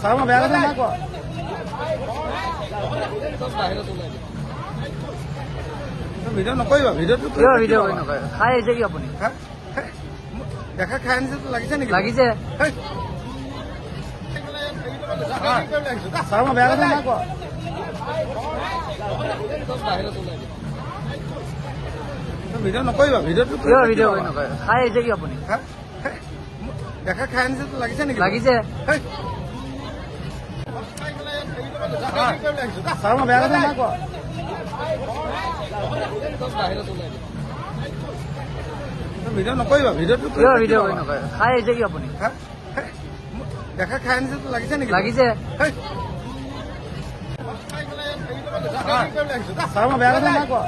Sir মই বেয়া কথা নাই কোৱা। ভিডিঅ' নকৰিবা, ভিডিঅ'টো ভিডিঅ' নকৰে। খাই আহিছে কি আপুনি? দেখা খাই আনিছে লাগিছে নেকি? লাগিছে। ছাৰ মই বেয়া কথা নাই কোৱা। ভিডিঅ' নকৰিবা, ভিডিঅ'টো ভিডিঅ' নকৰে। খাই আহিছে কি আপুনি? দেখা খাই আনিছে লাগিছে নেকি? লাগিছে। ছাৰ মই বেয়া কথা নাই কোৱা। ভিডিঅ' নকৰিবা, ভিডিঅ'টো ভিডিঅ' নকৰে। খাই আহিছে কি আপুনি? দেখা খাই আনিছে লাগিছে নেকি? লাগিছে। ছাৰ মই বেয়া কথা নাই কোৱা।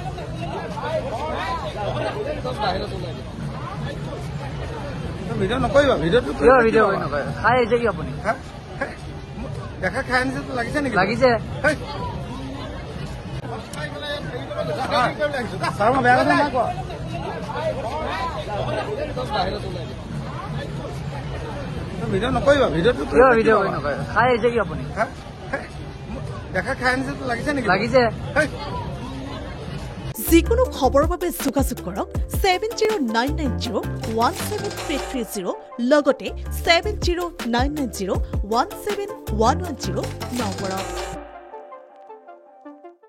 ভিডিঅ' নকৰিবা, ভিডিঅ'টো ভিডিঅ' নকৰে। খাই আহিছে কি আপুনি? দেখা খাই আনিছে লাগিছে নেকি? লাগিছে। ছাৰ মই বেয়া কথা নাই কোৱা। ভিডিঅ' নকৰিবা, ভিডিঅ'টো ভিডিঅ' নকৰে। খাই আহিছে কি আপুনি? দেখা খাই আনিছে লাগিছে নেকি? লাগিছে। যিকোনো খবৰৰ বাবে যোগাযোগ কৰক 7099017330 লগতে 7099017110 নম্বৰত।